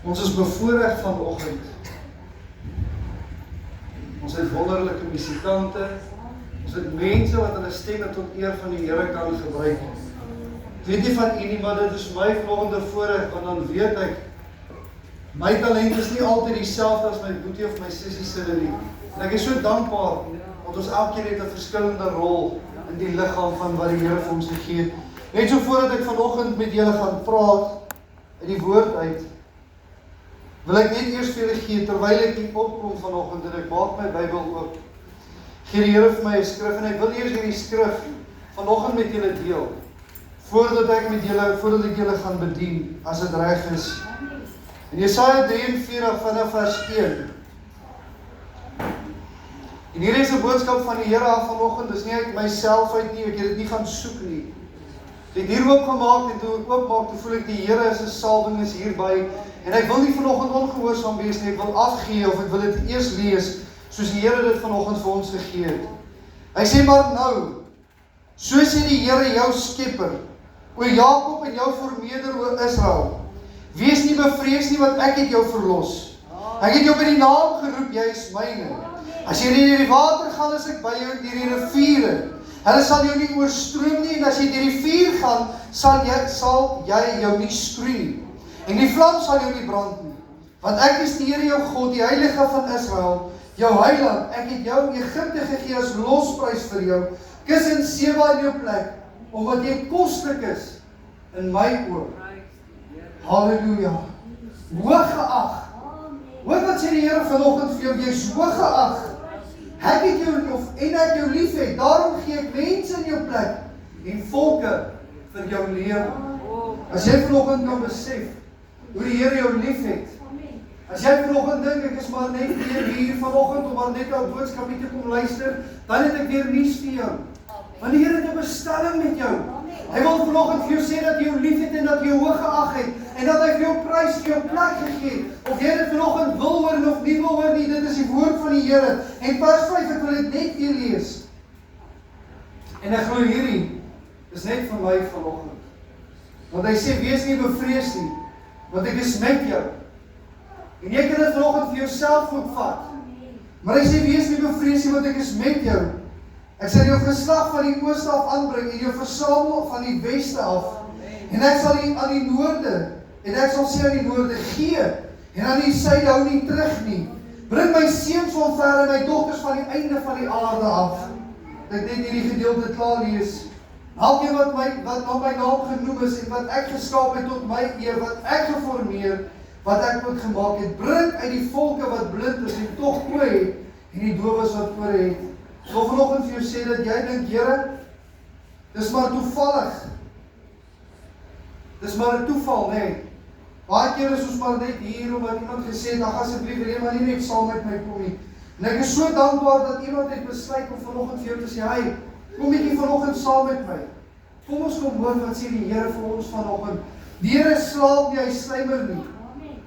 Ons is bevoorreg vanoggend. Ons het wonderlike musikante. Ons het mense wat hulle stemme tot eer van die Here kan gebruik. Ek weet nie van u nie, maar dit is my vanoggend voorreg, want dan weet ek, my talent is nie altyd dieselfde as my boetie of my sussie se nie. En ek is so dankbaar, want ons elkeen het 'n verskillende rol in die liggaam van wat die Here vir ons gegee het. Net so voordat ek vanoggend met julle gaan praat, uit die woord uit, wil ek net eers vir julle gee, terwyl ek hier opkom vanoggend, en ek maak my Bybel oop, gee die Here vir my 'n skrif, en ek wil eers hierdie skrif vanoggend met julle deel, voordat ek julle gaan bedien, as dit reg is. In Jesaja 43 vanaf vers 1. En hier is 'n boodskap van die Here af vanoggend, dis nie uit myself uit nie, ek het dit nie gaan soek nie. Ek het hier oopgemaak, en toe ek oopmaak, toe voel ek die Here se salwing is hierby, en ek wil nie vanoggend ongehoorsaam wees nie, ek wil afgee, of ek wil dit eers lees, soos die Here dit vanoggend vir ons gegee het. Hy sê maar nou, so sê die Here jou skepper, o Jakob en jou vermeerder, o Israel, wees nie bevrees nie, want ek het jou verlos. Ek het jou by die naam geroep, jy is myne. As jy deur die water gaan, is ek by jou, deur die riviere. Hulle sal jou nie oorstroom nie, en as jy deur die vuur gaan, sal jy jou nie skroei nie. En die vlam sal jou nie brand nie. Want ek is die Here jou God, die Heilige van Israel, jou heiland. Ek het jou Egipte gegee as losprys vir jou. Kus en Seba in jou plek, omdat jy koslik is in my oë. Halleluja. Hooggeag. Hoor wat sê die Here vanoggend vir jou, jy is hooggeag. Ek het jou en ek jou lief het, daarom gee ek mense in jou plek en volke vir jou lewe. As jy vanoggend kan besef hoe die Here jou lief het, as jy vanoggend dink ek is maar net weer hier vanoggend om maar net 'n boodskapie te kom luister, dan het ek weer nuus vir jou. Want die Here het 'n bestelling met jou. Hy wil vanoggend vir jou sê dat jy jou lief het en dat jy jou hoog geag het en dat hy vir jou prys vir jou plek gegee het. Of jy dit vanoggend wil hoor of nie wil hoor nie, dit is die woord van die Here. En vers 5, ek wil dit net weer lees. En ek glo hierdie is net vir my vanoggend. Want hy sê, wees nie bevrees nie, want ek is met jou. En jy kan dit vanoggend vir jouself ook vat. Maar hy sê, wees nie bevrees nie, want ek is met jou. Ek sal jou geslag van die ooste af aanbring en jou versamel van die weste af. En ek sal aan die noorde, en ek sal sê aan die noorde, gee, en aan die suide hou nie terug nie. Bring my seuns van ver en my dogters van die einde van die aarde af. Ek net hierdie gedeelte klaar lees. Elkeen wat na my naam genoem is, en wat ek geskaap het tot my eer, wat ek geformeer, wat ek ook gemaak het, bring uit die volke wat blind is, en tog oë het, en die dowes wat ore het. Ek wil vanoggend vir jou sê dat jy dink, Here, dis maar toevallig. Dis maar 'n toeval, nee. Baie keer is ons maar net hier omdat iemand gesê het, ag asseblief wil jy maar nie net saam met my kom nie. En ek is so dankbaar dat iemand het besluit om vanoggend vir jou te sê, hey, kom bietjie vanoggend saam met my. Kom ons kom hoor wat sê die Here vir ons vanoggend. Die Here slaap nie, hy slymer nie.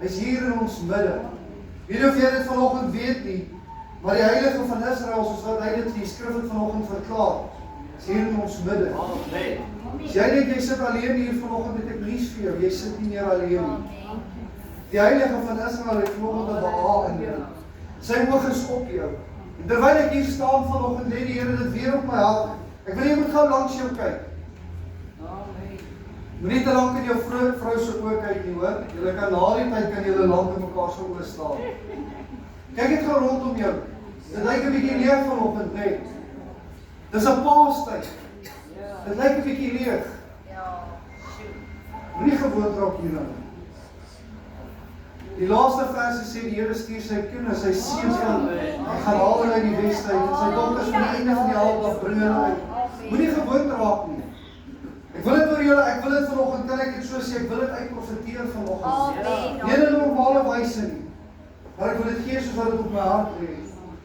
Hy's hier in ons midde. Weet jy of jy dit vanoggend weet nie? Maar die Heilige van Israel, soos wat hy dit die skrif het vanoggend verklaar, is hier in ons midde. Amen. As jy dink jy sit alleen hier vanoggend, het ek nuus vir jou, jy sit nie meer alleen nie. Die Heilige van Israel het vanoggend 'n behaag in jou. Sy oog is op jou. En terwyl ek hier staan vanoggend, lê die Here dit weer op my hart. Ek wil jy moet gou langs jou kyk. Amen. Moenie te lank in jou vrou se oë kyk nie, hoor. Julle kan na die tyd kan julle lank in mekaar se oë staan. Kyk dit gou rondom jou. Dit lyk 'n bietjie leeg vanoggend, nee. Dis 'n paastyd. Dit lyk 'n bietjie leeg. Moenie gewoond raak hieraan. Die laaste verse sê die Here stuur sy kinders, sy seuns van, hy gaan haal hulle uit die weste uit, en sy dogters van die einde van die aarde af bring hulle uit. Moenie gewoond raak nie. Ek wil dit oor julle, ek wil dit vanoggend, kan ek dit so sê, ek wil dit uitprofeteer vanoggend. Nie in 'n normale wyse nie. Maar ek wil dit gee soos wat dit op my hart lê.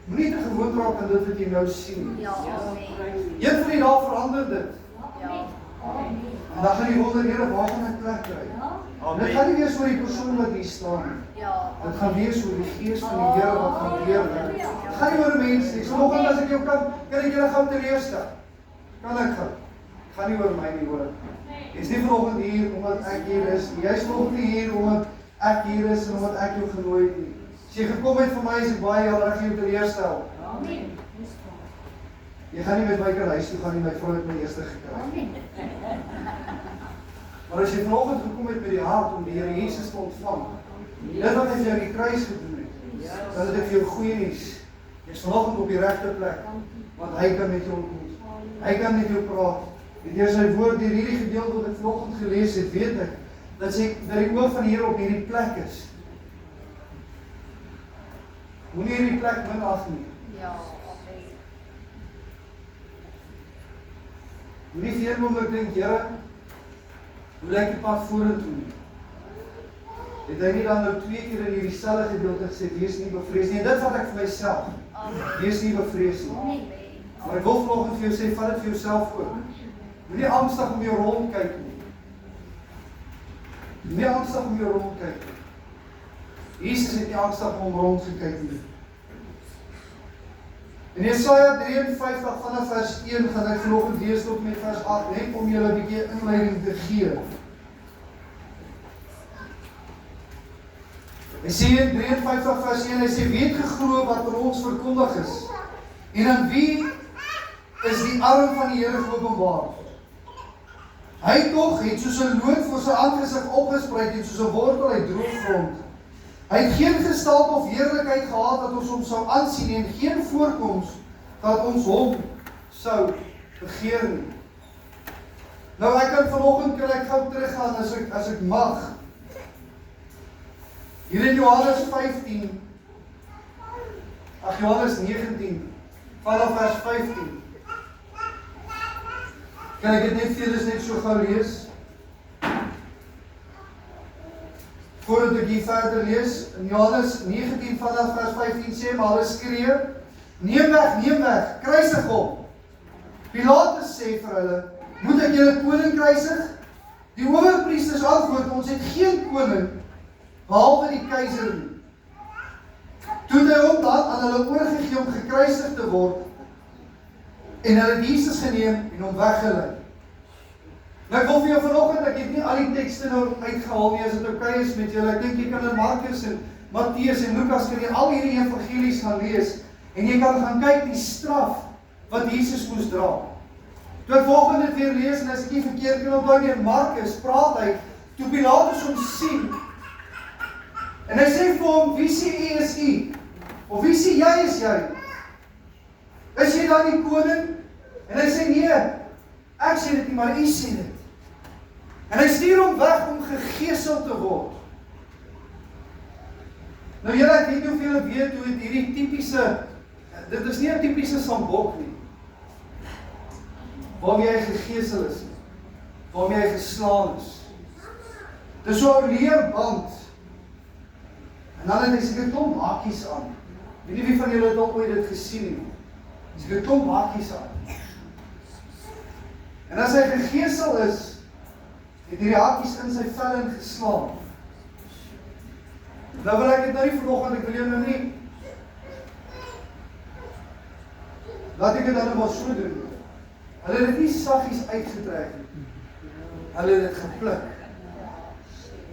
Moenie te gewoond raak aan dit wat jy nou sien. Een van die dae verander dit. En dan gaan jy wonder, Here, waar gaan ek plek kry? Dit gaan nie wees oor die persoon wat hier staan. Dit gaan wees oor die gees van die Here wat gaan gebeur. Dit gaan nie oor mense nie. Vanoggend as ek jou kan ek julle gou teleurstel. Kan ek gaan? Dit gaan nie oor my nie, hoor. Jy's nie vanoggend hier omdat ek hier is. Jy's vanoggend hier omdat ek hier is en omdat ek jou genooi het nie. As jy gekom het vir my, is ek baie jammer, ek gaan jou teleurstel. Amen. Jy gaan nie met my kan huis toe gaan nie, my vrou het my eerste gekry. Amen. Maar as jy vanoggend gekom het met die hart om die Here Jesus te ontvang, dit wat hy vir jou aan die kruis gedoen het, dan het ek vir jou goeie nuus. Jy is vanoggend op die regte plek, want hy kan met jou ontmoet. Hy kan met jou praat. En deur sy woord, deur hierdie gedeelte wat ek vanoggend gelees het, weet ek dat die oog van die Here op hierdie plek is. Moenie hierdie plek minag nie. Ja, amen. Moenie vir een oomblik dink, Here, hoe lyk die pad vorentoe nie? Het hy nie dan nou 2 keer in hierdie selfde gedeelte gesê, wees nie bevrees nie. En dit vat ek vir myself. Wees nie bevrees nie. Maar ek wil vanoggend vir jou sê, vat dit vir jouself ook. Moenie angstig om jou rondkyk nie. Moenie angstig om jou rondkyk nie. Jesus het nie angstig om rond gekyk nie. In Jesaja 53 vanaf vers 1 gaan ek vanoggend lees tot met vers 8, net om julle 'n bietjie inleiding te gee. Hy sê in 53 vers 1, hy sê, wie het geglo wat vir ons verkondig is? En aan wie is die arm van die Here geopenbaar? Hy tog het soos 'n loot voor sy aangesig opgesprei en soos 'n wortel uit droë grond. Hy het geen gestalte of heerlikheid gehad dat ons hom sou aansien en geen voorkoms dat ons hom sou begeer nie. Nou ek kan vanoggend kan ek gou teruggaan as ek mag. Hier in Johannes 15, Johannes 19, vanaf vers 15. Kan ek dit net vir julle net so gou lees? Voordat ek hier verder lees, in Johannes 19 vanaf vers 15 sê, maar hulle skree, neem weg, kruisig hom. Pilatus sê vir hulle, moet ek julle koning kruisig? Die owerpriesters antwoord, ons het geen koning, behalwe die keiser nie. Toe hy hom dan aan hulle oorgegee om gekruisig te word, en hulle het Jesus geneem en hom weggelei. Nou ek wil vir jou vanoggend, ek het nie al die tekste nou uitgehaal nie, as dit oké is met julle. Ek dink jy kan in Markus en Matteus en Lukas kan jy al hierdie evangelies gaan lees en jy kan gaan kyk die straf wat Jesus moes dra. Toe ek volgende dit weer lees en as ek nie verkeerd kan onthou nie, in Markus praat hy, toe Pilatus hom sien en hy sê vir hom, wie sê u is u? Of wie sê jy is jy? Is jy dan die koning? En hy sê nee, ek sê dit nie, maar u sê dit. En hy stuur hom weg om gegeesel te word. Nou julle, ek weet nie of julle weet hoe het hierdie typiese, dit is nie 'n typiese sambok nie, waarmee hy gegeesel is, waarmee hy geslaan is. Dit is so 'n leerband. En dan het hy seker klomp hakies aan. Weet nie wie van julle het al ooit dit gesien nie. Seker klomp hakies aan. En as hy gegeesel is, het hierdie hakies in sy vel ingeslaan. Nou wil ek dit nou nie vanoggend, ek wil jou nou nie, laat ek dit dan maar so doen. Hulle het dit nie saggies uitgetrek nie. Hulle het dit gepluk.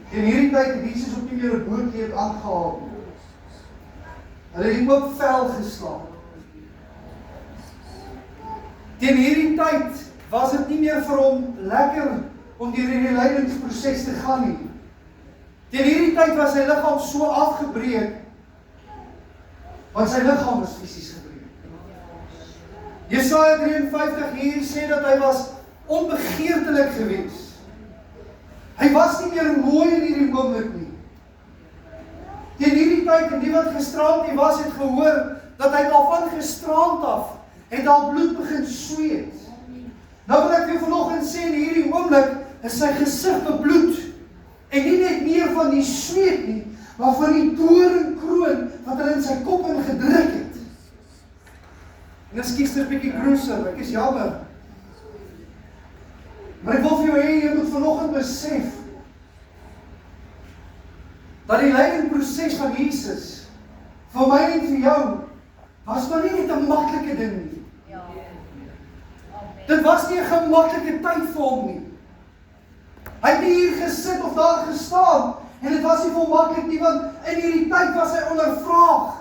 En hierdie tyd het Jesus ook nie meer 'n boorkleed aangehaal nie. Hulle het ook vel geslaan. Teen hierdie tyd was dit nie meer vir hom lekker om deur hierdie lydingsproses te gaan nie. Teen hierdie tyd was sy liggaam so afgebreek, want sy liggaam is fisies gebreek. Jesaja 53 hier sê dat hy was onbegeertelik gewees. Hy was nie meer mooi in hierdie oomblik nie. Teen hierdie tyd, en die wat gestraand nie was, het gehoor dat hy al van gestraand af het al bloed begin sweet. Nou wil ek vir vanoggend sê, in hierdie oomblik is sy gesig bebloed. En nie net meer van die sweet nie, maar van die doringkroon wat hulle in sy kop ingedruk het. En ekskuus, dit is 'n bietjie gruesome, ek is jammer. Maar ek wil vir jou hê, jy moet vanoggend besef dat die lydingproses van Jesus vir my en vir jou was maar nie net 'n maklike ding nie. Ja. Dit was nie 'n gemaklike tyd vir hom nie. Hy het nie hier gesit of daar gestaan En dit was nie volmaklik nie, want in hierdie tyd was hy ondervraag.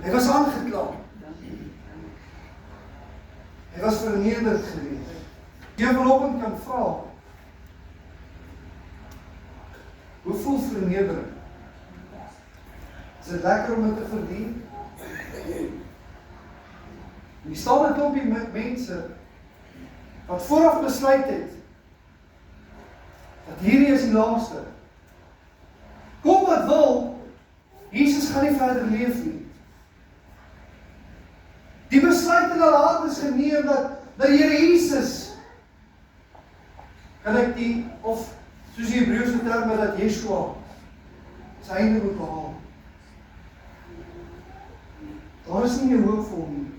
Hy was aangekla. Hy was vernederd gewees. Jy vanoggend kan vra, hoe voel vernedering? Is dit lekker om dit te verdien? En die staan 'n klompie mense wat vooraf besluit het dat hierdie is die laaste. Kom wat wil, Jesus gaan nie verder leef nie. Die besluit in hulle hart is geneem dat die Here Jesus, kan ek die, of soos die Hebreëse terme, dat Yeshua sy einde moet behaal. Daar is nie meer hoop vir hom nie.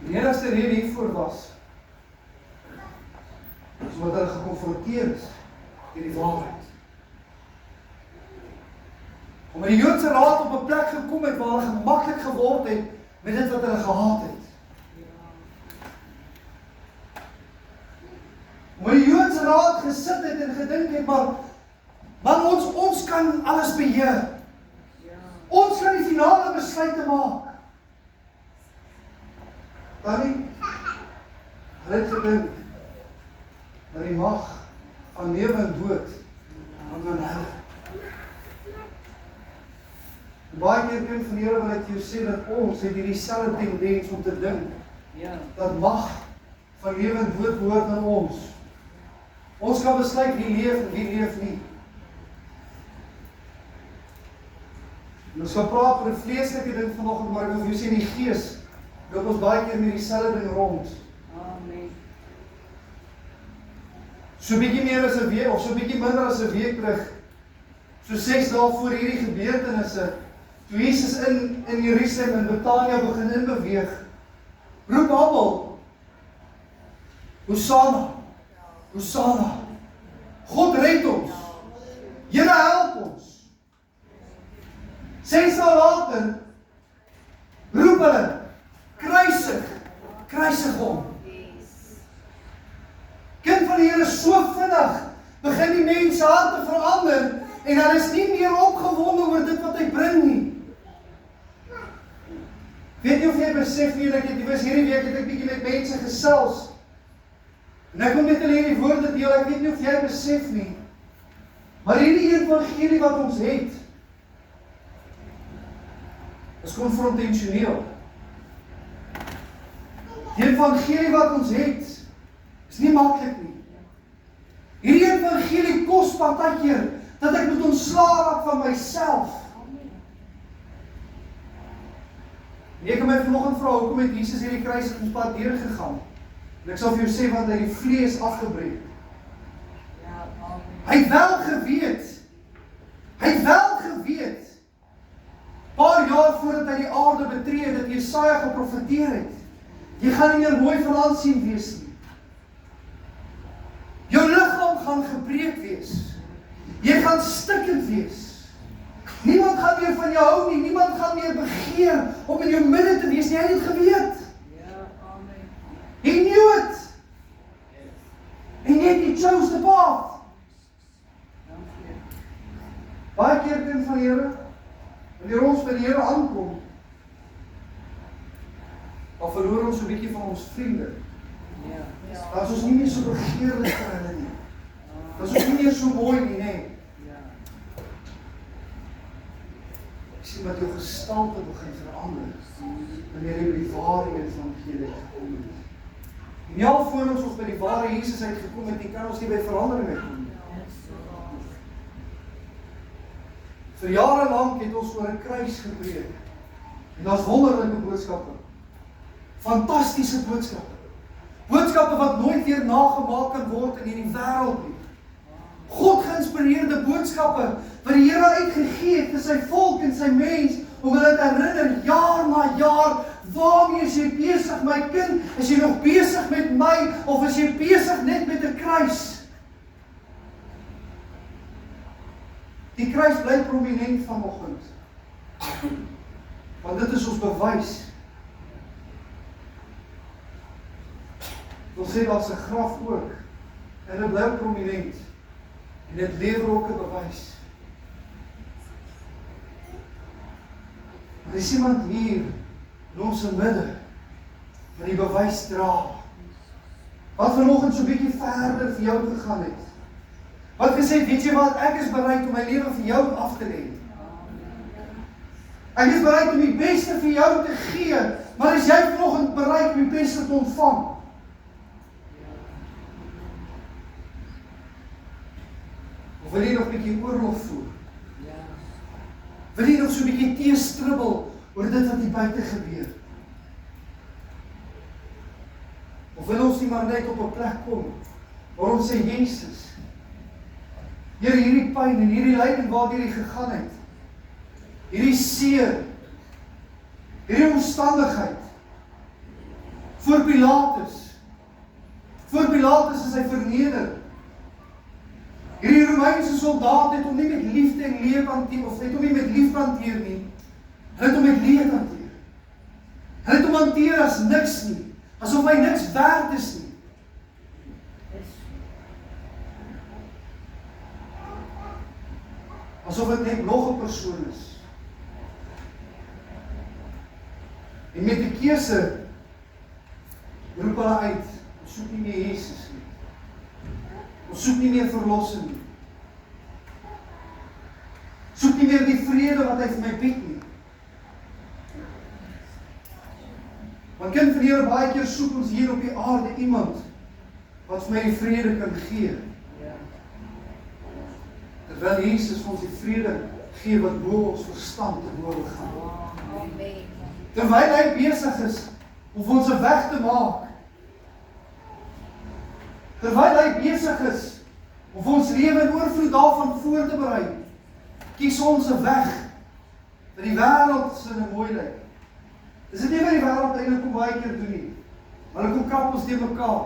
Die enigste rede hiervoor was, is omdat hulle gekonfronteer is deur die waarheid. Omdat die Joodse raad op 'n plek gekom het waar hulle gemaklik geword het met dit wat hulle gehaat het. Omdat die Joodse raad gesit het en gedink het, maar ons kan alles beheer. Ons kan die finale besluite maak. Dan nie, hulle het gedink dat die mag van lewe en dood aan hulle. Baie keer kan van Here wil ek jou sê dat ons het hierdie selfde tendens om te dink dat mag van lewe en dood behoort aan ons. Ons kan besluit wie leef en wie leef nie. En ons gaan praat oor 'n vleeslike ding vanoggend, maar ek wil vir jou sê in die gees loop ons baie keer met dieselfde ding rond. Amen. So bietjie meer as 'n week, of so bietjie minder as 'n week terug, so 6 dae voor hierdie gebeurtenisse, toe Jesus in Jerusalem en Betanië begin inbeweeg, roep almal, Hosanna, Hosanna, God red ons, Here help ons. 6 dae later, roep hulle, kruisig hom. Kind van die Here, so vinnig begin die mense harte verander en hulle is nie meer opgewonde oor dit wat hy bring nie. Weet jy of jy besef nie, dat ek was hierdie week het ek bietjie met mense gesels en ek kom met hulle hierdie woorde deel, ek weet nie of jy besef nie, maar hierdie evangelie wat ons het is konfrontasioneel. Die evangelie wat ons het is nie maklik nie. Hierdie evangelie kos partykeer dat ek moet ontslae raak van myself. En ek kan my vanoggend vra, hoekom het Jesus hierdie kruisigingspad deurgegaan? En ek sal vir jou sê, want hy die vlees afgebreek. Hy het wel geweet, paar jaar voordat hy die aarde betree het, dat Jesaja geprofeteer het, jy gaan nie meer mooi van aansien wees nie. Jou liggaam gaan gebreek wees. Jy gaan stikkend wees. Niemand gaan meer van jou hou nie, niemand gaan meer begeer om in jou midde te wees nie, hy het dit geweet. He knew it. And yet he chose the path. Baie keer kind van die Here, wanneer ons by die Here aankom, dan verloor ons so 'n bietjie van ons vriende. Dan is ons nie meer so begeerlik vir hulle nie. Dan is ons nie meer so mooi nie, nee. Ek sien dat jou gestalte begin verander, wanneer jy by die ware evangelie gekom het. En nie alvorens ons by die ware Jesus uitgekom het, kan ons nie by verandering uitkom nie. Vir jare lank het ons oor 'n kruis gepreek. En daar's wonderlike boodskappe. Fantastiese boodskappe. Boodskappe wat nooit weer nagemaak kan word in hierdie wêreld nie. God geïnspireerde boodskappe wat die Here uitgegee het vir sy volk en sy mens, om hulle te herinner jaar na jaar, waarmee is jy besig my kind? Is jy nog besig met my of is jy besig net met 'n kruis? Die kruis bly prominent vanoggend. Want dit is ons bewys wil sê daar's 'n graf ook. En dit bly prominent. En dit lewer ook 'n bewys. Er is iemand hier in ons midde wat die bewys dra. Wat vanoggend so 'n bietjie verder vir jou gegaan het. Wat gesê het, weet jy wat, ek is bereid om my lewe vir jou af te lê. Ek is bereid om die beste vir jou te gee, maar is jy vanoggend bereid om die beste te ontvang? Of wil jy nog 'n bietjie oorlog voer? Wil jy nog so 'n bietjie teestribbel oor dit wat hier buite gebeur? Of wil ons nie maar net op 'n plek kom waar ons sê, Jesus, Here, hierdie pyn en hierdie lyding waardeur jy gegaan het, hierdie seer, hierdie omstandigheid, voor Pilatus is hy verneder. Hierdie Romeinse soldaat het hom nie met liefde en leed hanteer, of het hom nie met liefde hanteer nie, hy het hom met leed hanteer. Hy het hom hanteer as niks nie, asof hy niks werd is nie. Asof dit net nog 'n persoon is. En met die keuse roep hulle uit, ons soek nie meer Jesus nie. Ons soek nie meer verlossing nie. Soek nie meer die vrede wat hy vir my bied nie. Want kind van die Here, baie keer soek ons hier op die aarde iemand wat vir my die vrede kan gee. Terwyl Jesus vir ons die vrede gee wat bo ons verstand te bowe gaan. Terwyl hy besig is om ons 'n weg te maak. Terwyl hy besig is om ons lewe in oorvloed daarvan voor te berei, kies ons 'n weg vir die wêreld se mooi lyk. Dis dit nie wat die wêreld eintlik kom baie keer doen nie. Hulle kom krap ons teen mekaar.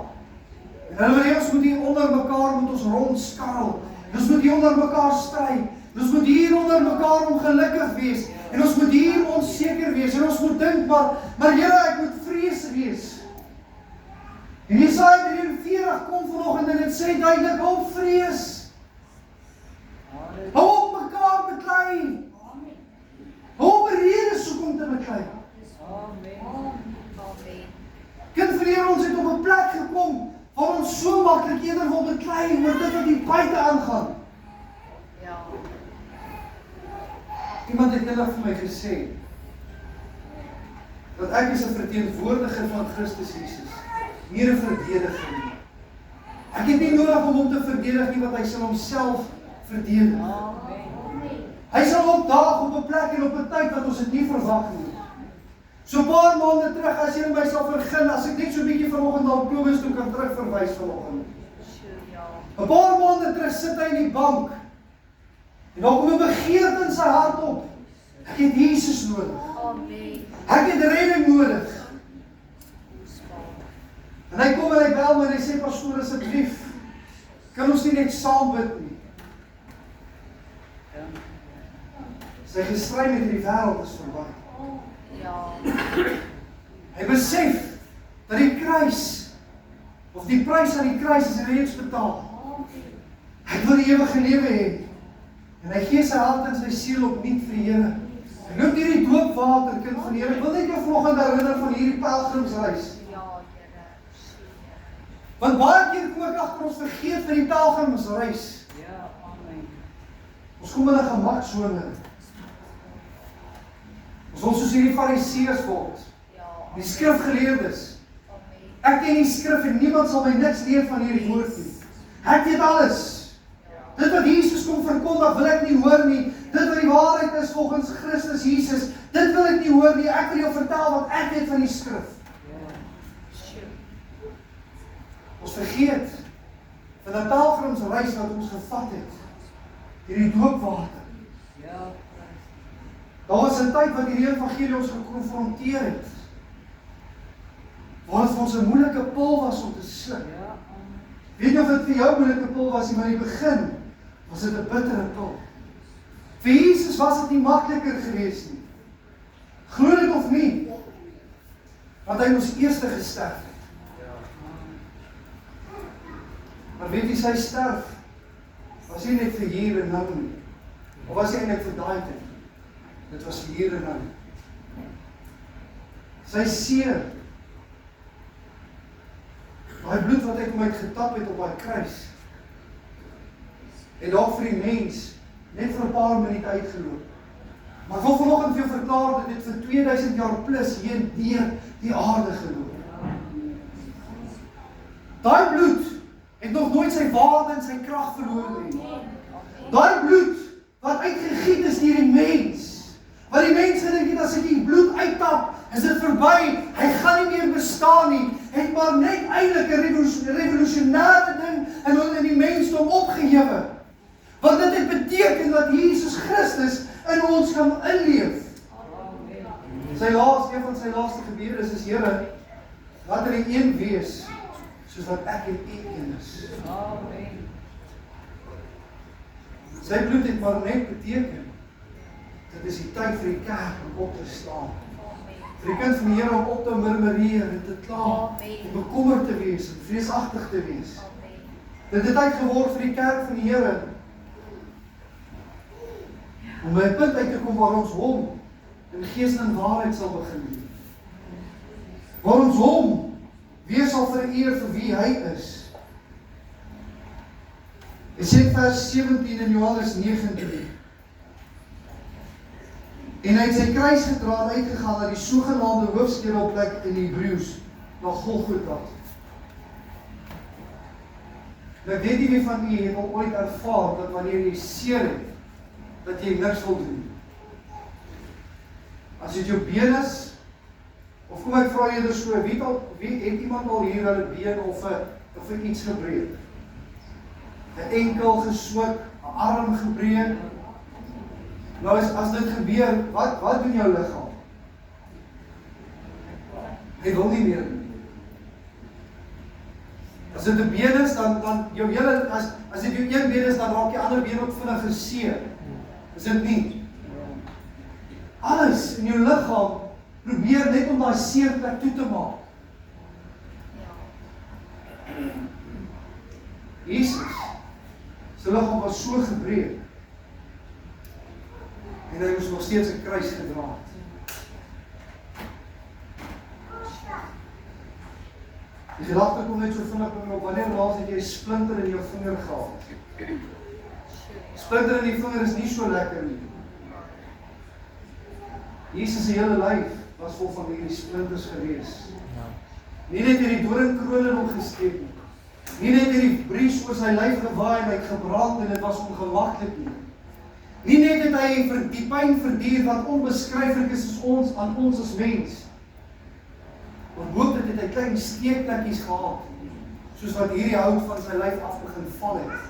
En hulle wil hê ons moet hier onder mekaar met ons rondskarrel. Ons moet hier onder mekaar stry. Ons moet hier onder mekaar ongelukkig wees. En ons moet hier onseker wees. En ons moet dink, maar Here, ek moet vrees wees. En Jesaja 43 kom vanoggend en dit sê duidelik, hou vrees. Hou op mekaar beklei. Hou op 'n rede soek om te beklei. Kind van die Here, ons het op 'n plek gekom waar ons so maklik eerder wil beklei oor dit wat hier buite aangaan. Iemand het eendag vir my gesê dat ek is 'n verteenwoordiger van Christus Jesus, nie 'n verdediger nie. Ek het nie nodig om hom te verdedig nie, want hy sal homself verdedig. Hy sal opdaag op 'n plek en op 'n tyd wat ons dit nie verwag nie. So 'n paar maande terug, as jy my sal vergun, as ek net so 'n bietjie vanoggend na Kobus toe kan terugverwys vanoggend. 'n Paar maande terug sit hy in die bank. En dan kom 'n begeerte in sy hart op. Ek het Jesus nodig. Ek het redding nodig. En hy kom en hy bel my en hy sê, pastoor, asseblief, kan ons nie net saam bid nie? Sy gestry met hierdie wêreld is verby. Hy besef dat die kruis, of die prys aan die kruis is reeds betaal. Hy wil die ewige lewe hê. En hy gee sy hart en sy siel opnuut vir die Here. Hy loop hierdie doopwater, kind van die Here. Ek wil net jou vanoggend herinner van hierdie pelgrimsreis. Want baie keer kom ek agter ons vergeet van die pelgrimsreis. Ons kom in 'n gemaksone. Ons wil soos hierdie fariseërs word. Die skrifgeleerdes. Ek ken die skrif en niemand sal my niks leer van hierdie woord nie. Ek weet alles. Dit wat Jesus kom verkondig, wil ek nie hoor nie. Dit wat die waarheid is volgens Christus Jesus, dit wil ek nie hoor nie. Ek wil jou vertel wat ek weet van die skrif. Ons vergeet van die pelgrimsreis wat ons gevat het. Hierdie doopwater. Daar was 'n tyd wat die evangelie ons gekonfronteer het. Waar het vir ons 'n moeilike pil was om te sluk. Weet jy of dit vir jou 'n moeilike pil was, maar in die begin was dit 'n bittere pil. Vir Jesus was dit nie makliker gewees nie. Glo dit of nie, want hy moes eers gesterf het. Maar weet jy, sy sterf, was nie net vir hier en nou nie, of was nie eintlik vir daai tyd, dit was vir hier en nou. Sy seer, daai bloed wat hy kom uitgetap het op daai kruis, en daar vir die mens, net vir 'n paar minute uitgeloop. Maar ek wil vanoggend vir jou verklaar dat dit vir 2000 jaar plus heen deur die aarde geloop. Daai bloed het nog nooit sy waarde en sy krag verloor nie. Daai bloed wat uitgegiet is deur die mens, wat die mens gedink het as ek die bloed uittap, is dit verby, hy gaan nie meer bestaan nie, het maar net eintlik 'n revolusionêre ding in die mensdom opgehewe. Want dit het beteken dat Jesus Christus in ons kan inleef. Een van sy laaste gebede is, Here, laat er een wees, soos wat ek en U een is. Sy bloed het maar net beteken, dit is die tyd vir die kerk om op te staan. Vir die kind van die Here om op te murmureer en te kla, en bekommerd te wees, en vreesagtig te wees. Dit het tyd geword vir die kerk van die Here, om by 'n punt uit te kom waar ons hom in gees en waarheid sal begin doen. Waar ons hom weer sal vereer vir wie hy is. Hy sê vers 17 in Johannes 19. En hy het sy kruis gedra en uitgegaan na die sogenaamde hoofskedelplek in Hebreëus, na Golgotha. Nou ek weet nie wie van u het al ooit ervaar dat wanneer jy seer het, dat jy niks wil doen. As dit jou been is, of kom ek vra eerder so, wie het iemand al hier hulle been of iets gebreek? 'n enkel geswik, 'n arm gebreek. Nou as dit gebeur, wat doen jou liggaam? Hy wil nie meer doen. As dit 'n been is, dan jou hele, as dit jou een been is, dan raak jy ander been ook vinnig seer. Is dit nie? Alles in jou liggaam probeer net om daai seerplek toe te maak. Jesus, sy liggaam was so gebreek, en hy moes nog steeds 'n kruis gedra het. Die gedagte kom net so vinnig by my op, wanneer laas het jy 'n splinter in jou vinger gehad? Splinter in die vinger is nie so lekker nie. Jesus se hele lyf was vol van hierdie splinters gewees. Nie net hierdie doringkroon in hom gesteek nie. Nie net hierdie bries oor sy lyf gewaai en hy het gebrand en dit was ongemaklik nie. Nie net het hy vir die pyn verduur wat onbeskryflik is aan ons as mens. Maar boop dit het hy klein steekplekkies gehad, soos wat hierdie hout van sy lyf af begin val het.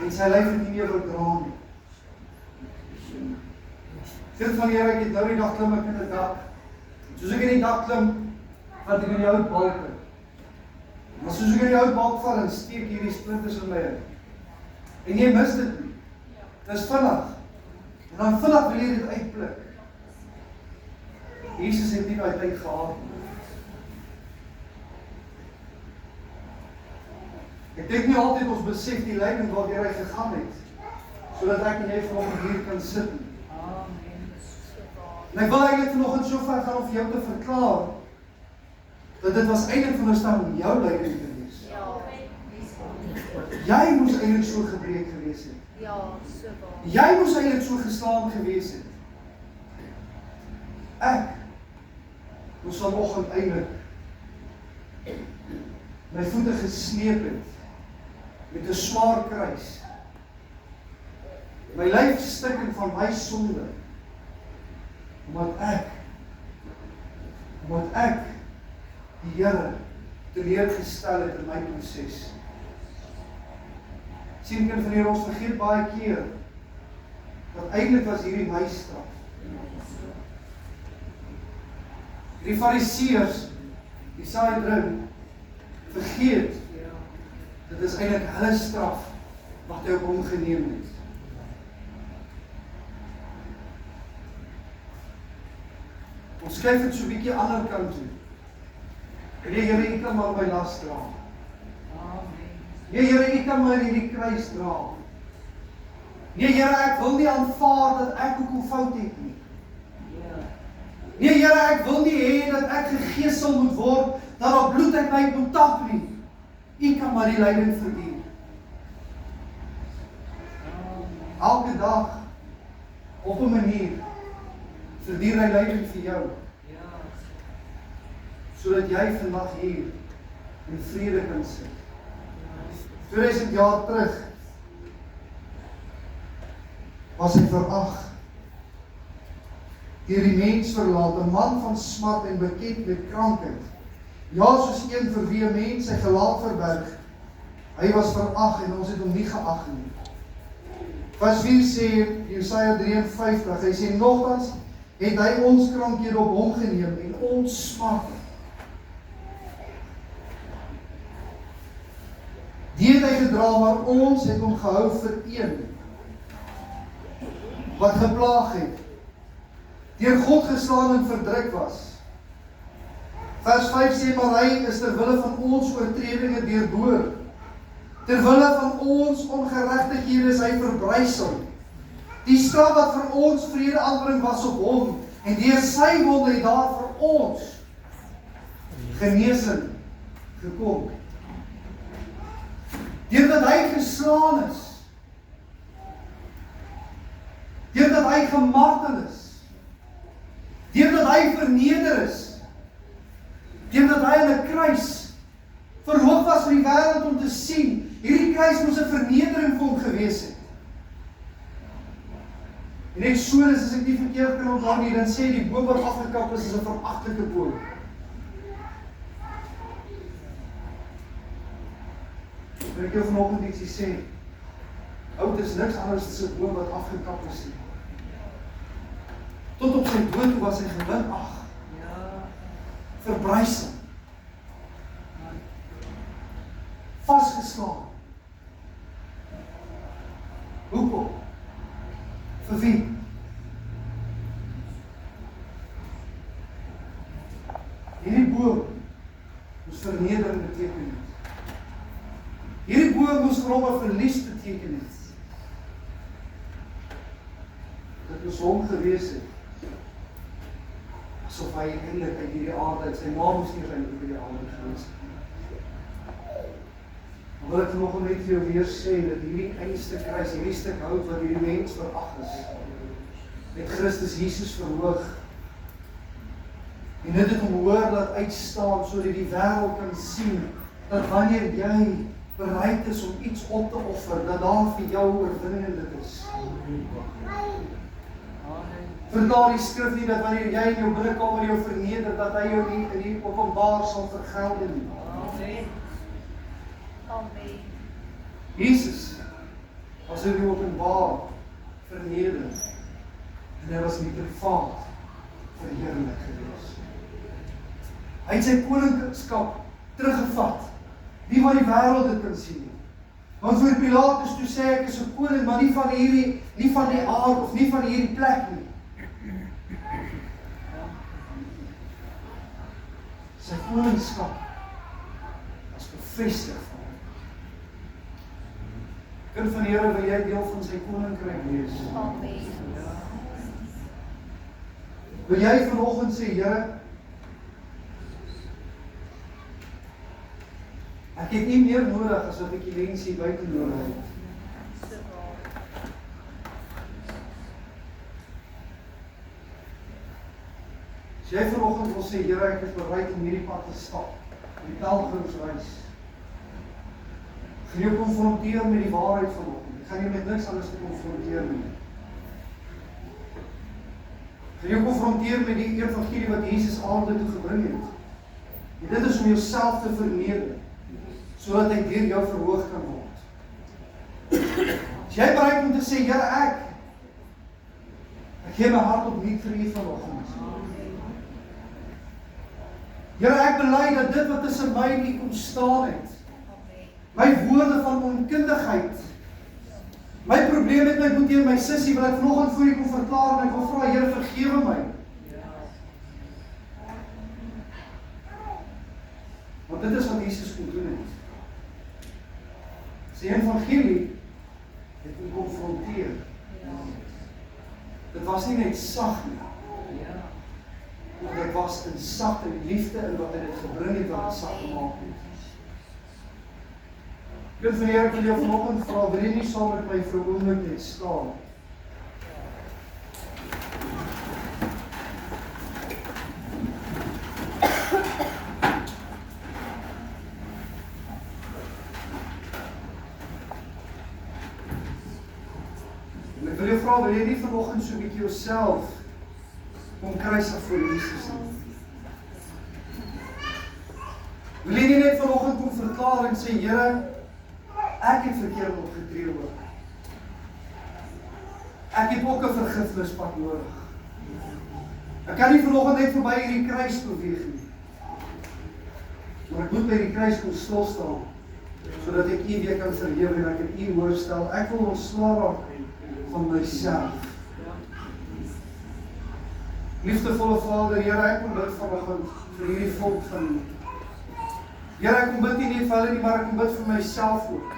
En sy lyf het nie meer verdra nie. Kind van die Here, ek het nou die dag klim ek in die dak. Soos ek in die dak klim, vat ek in die houtbalke. Maar soos ek in die houtbalk val, en steek hierdie splinters in my in. En jy mis dit nie. Dit is vinnig. En dan vinnig wil jy dit uitblik. Jesus het nie daai tyd gehad nie. Ek dink nie altyd ons besef die lyding waardeur hy gegaan het, sodat ek en jy vanoggend hier kan sit. En ek wil eintlik vanoggend so ver gaan om vir jou te verklaar, dat dit was eintlik veronderstel jou lyding te wees. Jy moes eintlik so gebreek gewees het. Jy moes eintlik so geslaan gewees het. Ek moes vanoggend eintlik my voete gesneep het met 'n swaar kruis. My lyf stikken van my sonde, omdat ek die Here teleurgestel het in my proses. Sien kind van die Here, ons vergeet baie keer dat eintlik was hierdie my straf. Die Fariseërs, die Sanhedrin, vergeet, dit is eintlik hulle straf wat hy op hom geneem het. Ons kyk dit so 'n bietjie ander kant toe. En die Here, U kan maar my las dra. Nee, Here, U kan my in hierdie kruis dra. Nee, Here, ek wil nie aanvaar dat ek ook 'n fout het nie. Nee, Here, ek wil nie hê dat ek gegeesel moet word, dat daar bloed uit my moet tap nie. U kan maar die lyding verdien. Elke dag, op 'n manier, verdien hy lyding vir jou. Sodat jy vandag hier in vrede kan sit. 2000 jaar terug was hy verag. Deur die mens verlaat, 'n man van smart en bekend met krankheid. Ja, soos een vir wie 'n mens sy gelaat verberg. Hy was verag en ons het hom nie geag nie. Vers 4 sê Jesaja 53, hy sê nogtans het hy ons krankhede op hom geneem en ons smarte. Die het hy gedra, maar ons het hom gehou vir een wat geplaag het, deur God geslaan en verdruk was. Vers 5 sê, maar hy is ter wille van ons oortredinge deurboor. Ter wille van ons ongeregtighede is hy verbrysel. Die straf wat vir ons vrede aanbring was op hom, en deur sy wonde het daar vir ons genesing gekom. Deurdat hy geslaan is, deurdat hy gemartel is, deurdat hy verneder is, deurdat hy aan 'n kruis verhoog was vir die wêreld om te sien, hierdie kruis moes 'n vernedering vir hom gewees het. En Eksodus, as ek nie verkeerd kan onthou nie, dan sê die boom wat afgekap is 'n veragtelike boom. Ek wil vanoggend ietsie sê. Oud is niks anders as 'n boom wat afgekap is nie. Tot op sy dood toe was hy geminag. Verbrysel. Vasgeslaan. Hoekom? Vir wie? Hierdie boom moes vernedering beteken het. Hierdie boom moes vir hom 'n verlies beteken het. Dit moes hom gewees het, asof hy eintlik uit hierdie aarde uit, sy ma moes nie eintlik uit hierdie aarde gewees het. Maar wil ek nog net vir jou weer sê, dat hierdie einste kruis, hierdie stuk hout wat hierdie mens verag is, het Christus Jesus verhoog. En dit het hom hoër laat uitstaan, sodat die wêreld kan sien, dat wanneer jy bereid is om iets op te offer, dat daar vir jou oorwinning in dit is. Vertaal die skrif nie, dat wanneer jy in jou binnekamer jou verneder, dat hy jou nie in die openbaar sal vergelde nie. Amen. Jesus was in die openbaar verneder, en hy was in die privaat verheerlik gewees. Hy het sy koningskap teruggevat, nie wat die wêreld dit kan sien nie. Want vir Pilatus toe sê ek is 'n koning, maar nie van die aard of nie van hierdie plek nie. Sy koningskap was bevestig van hom. Kind van die Here, wil jy deel van sy koninkryk wees? Amen. Wil jy vanoggend sê, Here, ek het nie meer nodig as wat ek die mense hier buite nodig het. As jy vanoggend wil sê, Here, ek is bereid om hierdie pad te stap, die pelgrimsreis. Ek gaan jou konfronteer met die waarheid vanoggend. Ek gaan jou met niks anders te konfronteer nie. Ek gaan jou konfronteer met die evangelie wat Jesus aarde toe gebring het. En dit is om jouself te verneder, sodat hy deur jou verhoog kan word. As jy bereid om te sê, Here, ek gee my hart opnuut vir U vanoggend. Here, ek bely dat dit wat tussen my en U kom staan het, my woorde van onkundigheid, my probleem met my boetie en my sussie, wil ek vanoggend voor U kom verklaar en ek wil vra, Here, vergewe my. Want dit is wat Jesus kon doen het. Sy evangelie het hom konfronteer. Dit was nie net sag nie. Maar dit was in sagte liefde in wat hy dit gebring het, wat het sag gemaak het. Kind van die Here, ek wil jou vanoggend vra, wil jy nie saam met my vir 'n oomblik net staan? En ek wil jou vra, wil jy nie vanoggend so 'n bietjie jouself omkruisig voor Jesus nie? Wil jy nie net vanoggend kom verklaar en sê, Here, ek het verkeerd opgetree ook. Ek het ook 'n vergifnispad nodig. Ek kan nie vanoggend net verby hierdie kruis beweeg nie. Maar ek moet by die kruis kom stil staan, sodat ek U weer kan verheer en ek het U hoor stel. Ek wil ontslae raak van myself. Liefdevolle Vader, Here, ek kom bid vanoggend vir hierdie volk van U. Here, ek kom bid nie net vir hulle nie, maar ek kom bid vir myself ook.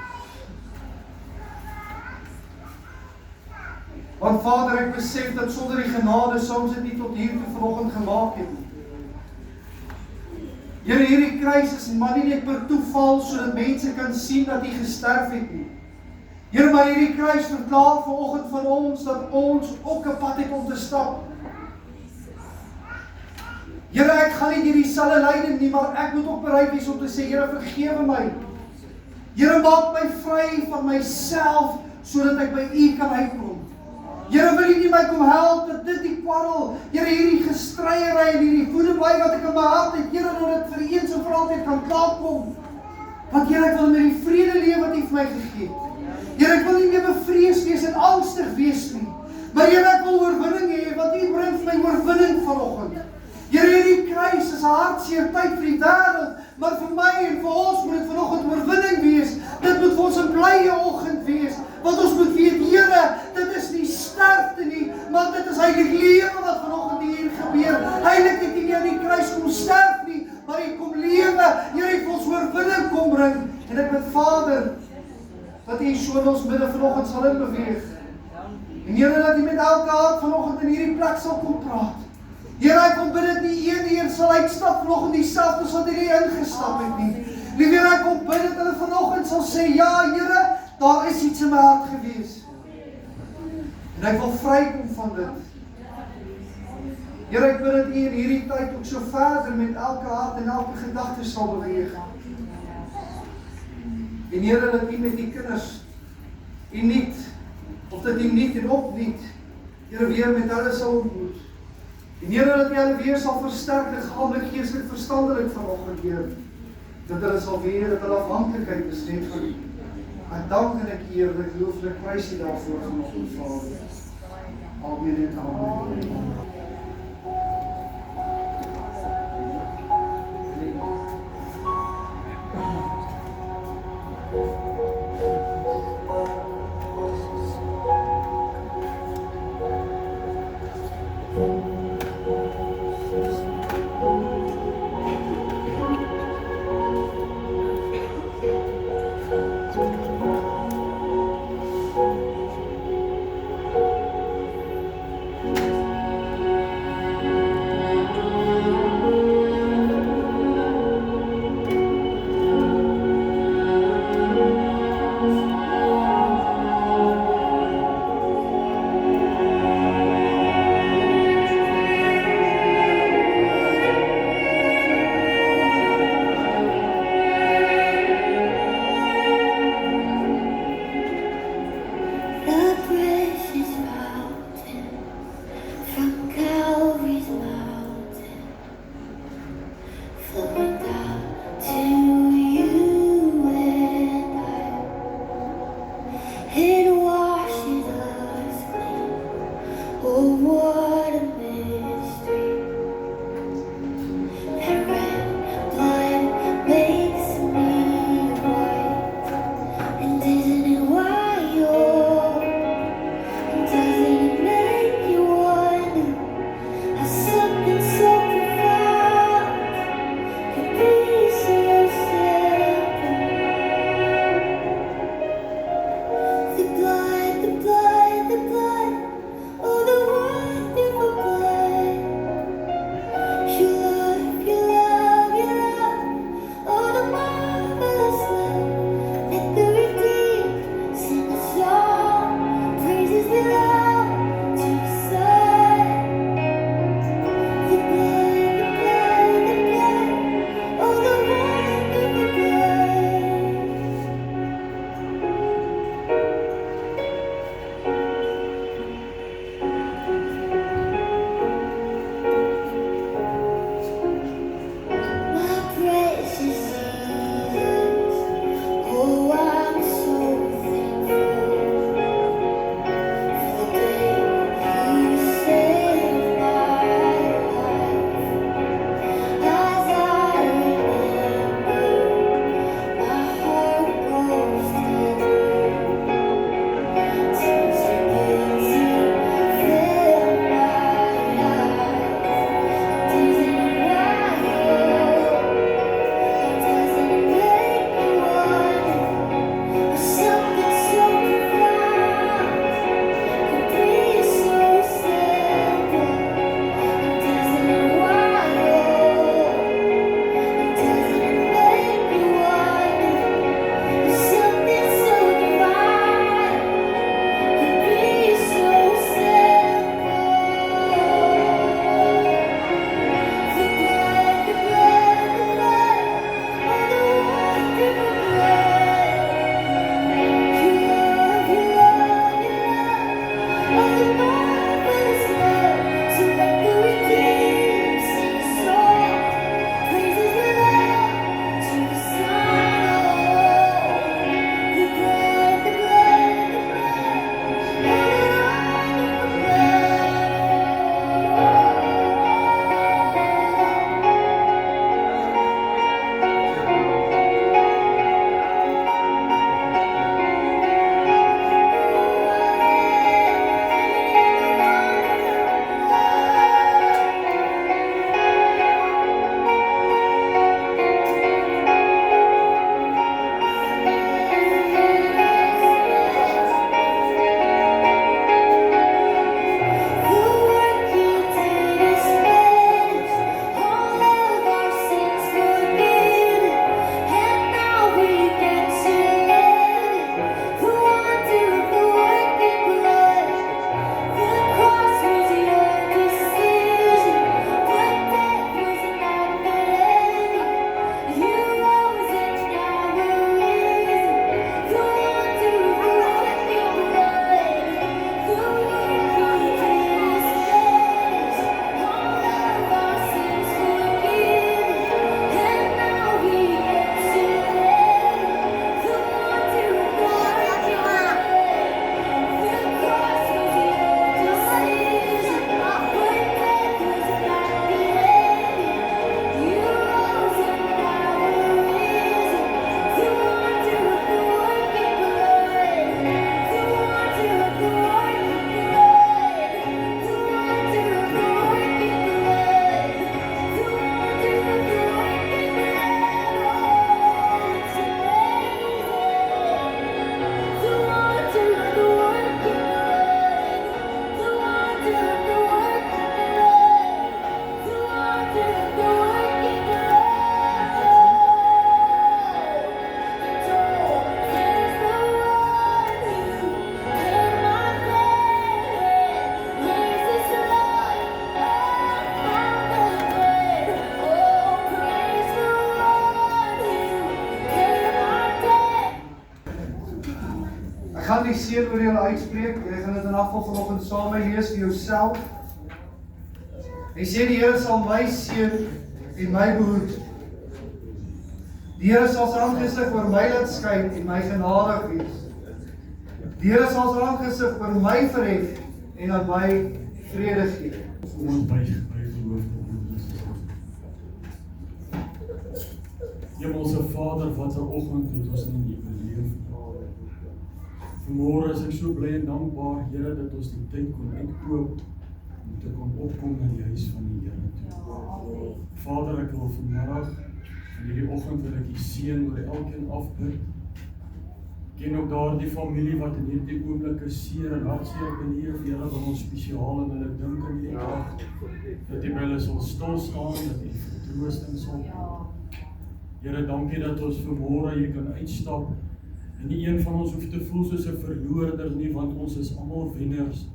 Want Vader, ek besef dat sonder die genade sou ons dit nie tot hier toe vanoggend gemaak het nie. Here, hierdie kruis is maar nie net per toeval sodat mense kan sien dat U gesterf het nie. Here, maar hierdie kruis verklaar vanoggend van ons dat ons ook 'n pad het om te stap. Here, ek gaan nie hierdie selfe lyding nie, maar ek moet ook bereid wees om te sê, Here, vergewe my. Here, maak my vry van myself sodat ek by U kan uitkom. Here, wil U nie my kom help dat dit die kwarrel, Here, hierdie gestryery en hierdie woedebui wat ek in my hart het, Here, dat dit vir eens en vir altyd kan klaarkom. Want Here, ek wil met die vrede lewe wat U vir my gegee het. Here, ek wil nie meer bevrees wees en angstig wees nie. Maar Here, ek wil oorwinning hê, want U bring vir my oorwinning vanoggend. Here, hierdie kruis is 'n hartseer tyd vir die wêreld, maar vir my en vir ons moet dit vanoggend oorwinning wees. Dit moet vir ons 'n blye oggend wees, want ons moet weet, Here, dit is nie sterfte nie, maar dit is heilig lewe wat vanoggend hier gebeur. Heilig het U nie aan die kruis kom sterf nie, maar U kom lewe. Here, het vir ons oorwinning kom bring. En ek bid, Vader, dat U so in ons midde vanoggend sal inbeweeg. En Here, dat U met elke hart vanoggend in hierdie plek sal kom praat. Here, ek kom bid dit nie een sal uitstap vanoggend dieselfde as wat hierdie ingestap het nie. Liewe Here, ek kom bid dit hulle vanoggend sal sê, ja Here, daar is iets in my hart gewees. En ek wil vrykom van dit. Here, ek bid dat U in hierdie tyd ook so verder met elke hart en elke gedagte sal beweeg. En Here, dat U met die kinders, U niet, of dat U niet en opniet, Here, weer met hulle sal ontmoet. En Here, dat U hulle weer sal versterk, liggaamlik, geestelik, verstandelik vanoggend, Heer. Dat hulle sal weer, dat hulle afhanklikheid is net van U. Ek dank en ek eer, ek loof en ek prys U daarvoor vanoggend, Vader. Amen en amen. gaan die seën oor julle uitspreek. Jy gaan dit in afval vanoggend saam met my lees vir jouself. Hy sê die Here sal my seën en my behoed. Die Here sal sy aangesig oor my laat skyn en my genadig wees. Die Here sal sy aangesig oor my verhef en aan my vrede gee. Ons by geloof in Jesus. Hemelse Vader, wat 'n oggend het ons in U beleef. Vanmôre is ek so bly en dankbaar, Here, dat ons die tyd kon uitkoop om te kon opkom na die huis van die Here toe. Vader, ek wil vanmiddag, in hierdie oggend wil ek U seën oor elkeen afbid. Ken ook daardie familie wat in hierdie oomblik seer en hartseer beleef, Here, wil ons spesiaal in hulle dink in hierdie dag, dat U by hulle sal stil staan, dat U vertroosting sal bring. Here, dankie dat ons vanmôre hier kan uitstap, en nie een van ons hoef te voel soos 'n verloorder nie, want ons is almal wenners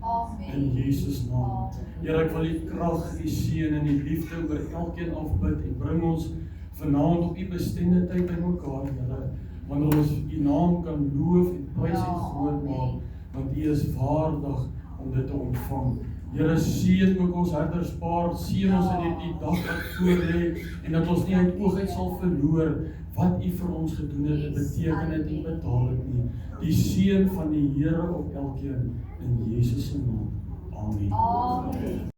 in Jesus naam. Here, ek wil U krag, U seën en U liefde oor elkeen afbid en bring ons vanaand op U bestemde tyd bymekaar, Here, wanneer ons U naam kan loof en prys en groot maak, want U is waardig om dit te ontvang. Here, seën ook ons herderspaar, seën ons in hierdie dag wat voor lê, en dat ons nie uit oog uit sal verloor wat U vir ons gedoen het, en beteken het en betaal het nie. Die seën van die Here op elkeen in Jesus se naam. Amen.